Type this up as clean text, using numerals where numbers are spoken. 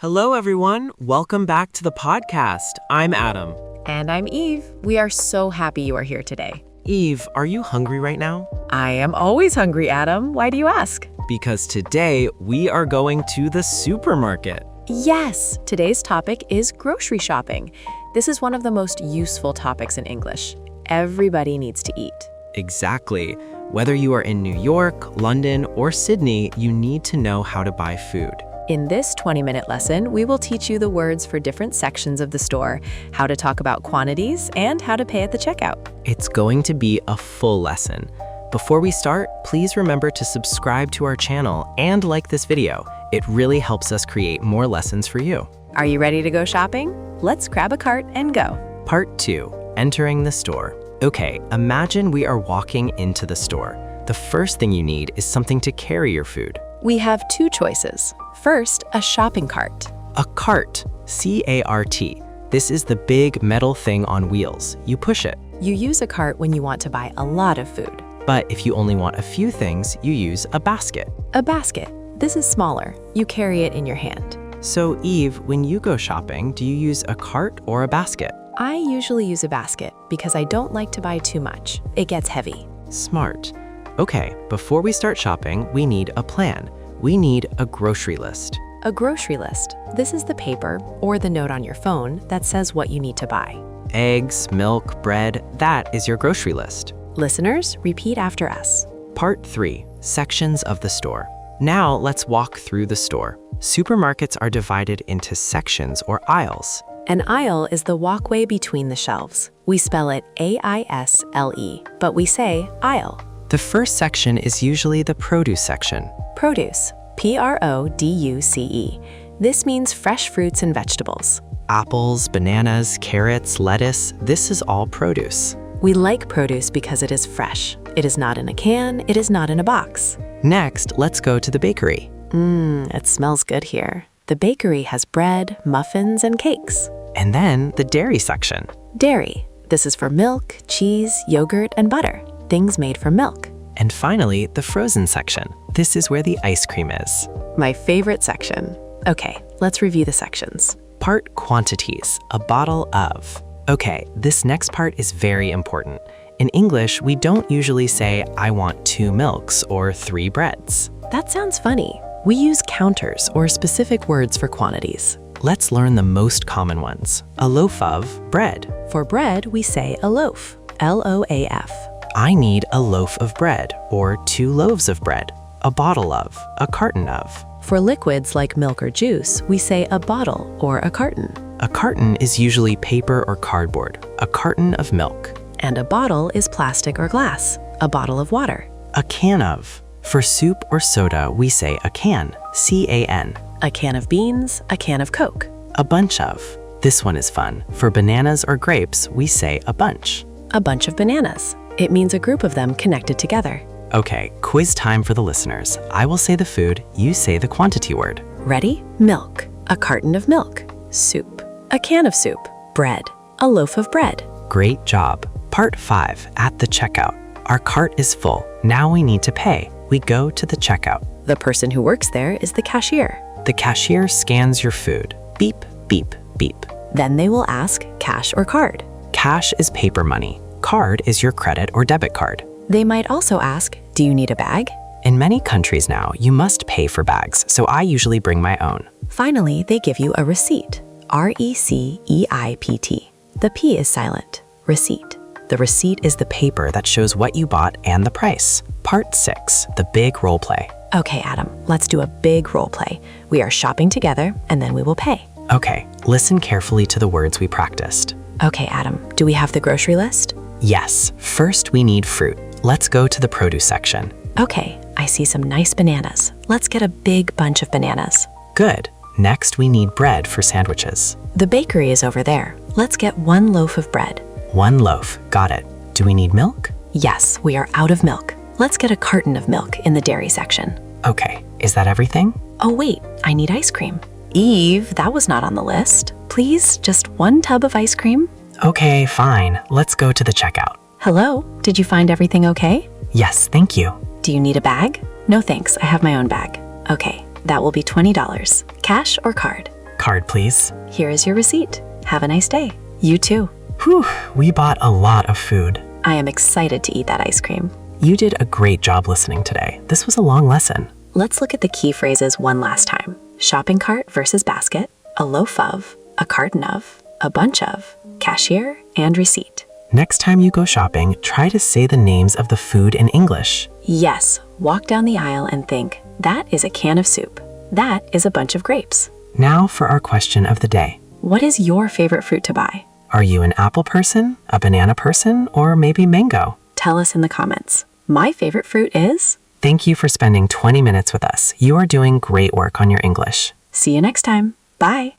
Hello, everyone. Welcome back to the podcast. I'm Adam. And I'm Eve. We are so happy you are here today. Eve, are you hungry right now? I am always hungry, Adam. Why do you ask? Because today we are going to the supermarket. Yes, today's topic is grocery shopping. This is one of the most useful topics in English. Everybody needs to eat. Exactly. Whether you are in New York, London, or Sydney, you need to know how to buy food. In this 20-minute lesson, we will teach you the words for different sections of the store, how to talk about quantities, and how to pay at the checkout. It's going to be a full lesson. Before we start, please remember to subscribe to our channel and like this video. It really helps us create more lessons for you. Are you ready to go shopping? Let's grab a cart and go. Part 2, entering the store. Okay, imagine we are walking into the store. The first thing you need is something to carry your food. We have two choices. First, a shopping cart. A cart, C-A-R-T. This is the big metal thing on wheels. You push it. You use a cart when you want to buy a lot of food. But if you only want a few things, you use a basket. A basket. This is smaller. You carry it in your hand. So Eve, when you go shopping, do you use a cart or a basket? I usually use a basket because I don't like to buy too much. It gets heavy. Smart. Okay, before we start shopping, we need a plan. We need a grocery list. A grocery list. This is the paper or the note on your phone that says what you need to buy. Eggs, milk, bread, that is your grocery list. Listeners, repeat after us. Part 3, sections of the store. Now let's walk through the store. Supermarkets are divided into sections or aisles. An aisle is the walkway between the shelves. We spell it A-I-S-L-E, but we say aisle. The first section is usually the produce section. Produce, P-R-O-D-U-C-E. This means fresh fruits and vegetables. Apples, bananas, carrots, lettuce, this is all produce. We like produce because it is fresh. It is not in a can, it is not in a box. Next, let's go to the bakery. It smells good here. The bakery has bread, muffins, and cakes. And then the dairy section. Dairy. This is for milk, cheese, yogurt, and butter. Things made from milk. And finally, the frozen section. This is where the ice cream is. My favorite section. Okay, let's review the sections. Part quantities, a bottle of. Okay, this next part is very important. In English, we don't usually say, I want 2 milks or 3 breads. That sounds funny. We use counters or specific words for quantities. Let's learn the most common ones. A loaf of bread. For bread, we say a loaf, L-O-A-F. I need a loaf of bread or 2 loaves of bread. A bottle of, a carton of. For liquids like milk or juice, we say a bottle or a carton. A carton is usually paper or cardboard. A carton of milk. And a bottle is plastic or glass, a bottle of water. A can of. For soup or soda, we say a can, C-A-N. A can of beans, a can of Coke. A bunch of. This one is fun. For bananas or grapes, we say a bunch. A bunch of bananas. It means a group of them connected together. Okay, quiz time for the listeners. I will say the food, you say the quantity word. Ready? Milk. A carton of milk. Soup. A can of soup. Bread. A loaf of bread. Great job. Part 5, at the checkout. Our cart is full. Now we need to pay. We go to the checkout. The person who works there is the cashier. The cashier scans your food. Beep, beep, beep. Then they will ask cash or card. Cash is paper money. Card is your credit or debit card. They might also ask, do you need a bag? In many countries now, you must pay for bags, so I usually bring my own. Finally, they give you a receipt, R-E-C-E-I-P-T. The P is silent, receipt. The receipt is the paper that shows what you bought and the price. Part 6, the big role play. Okay, Adam, let's do a big role play. We are shopping together, and then we will pay. Okay, listen carefully to the words we practiced. Okay, Adam, do we have the grocery list? Yes, first we need fruit. Let's go to the produce section. Okay, I see some nice bananas. Let's get a big bunch of bananas. Good. Next, we need bread for sandwiches. The bakery is over there. Let's get 1 loaf of bread. 1 loaf, got it. Do we need milk? Yes, we are out of milk. Let's get a carton of milk in the dairy section. Okay, is that everything? Oh wait, I need ice cream. Eve, that was not on the list. Please, just 1 tub of ice cream. Okay, fine. Let's go to the checkout. Hello, did you find everything okay? Yes, thank you. Do you need a bag? No thanks, I have my own bag. Okay, that will be $20. Cash or card? card, please. Here is your receipt. Have a nice day. You too. Whew, we bought a lot of food. I am excited to eat that ice cream. You did a great job listening today. This was a long lesson. Let's look at the key phrases one last time. Shopping cart versus basket, a loaf of, a carton of, a bunch of, cashier, and receipt. Next time you go shopping, try to say the names of the food in English. Yes, walk down the aisle and think, that is a can of soup. That is a bunch of grapes. Now for our question of the day. What is your favorite fruit to buy? Are you an apple person, a banana person, or maybe mango? Tell us in the comments. My favorite fruit is... Thank you for spending 20 minutes with us. You are doing great work on your English. See you next time. Bye.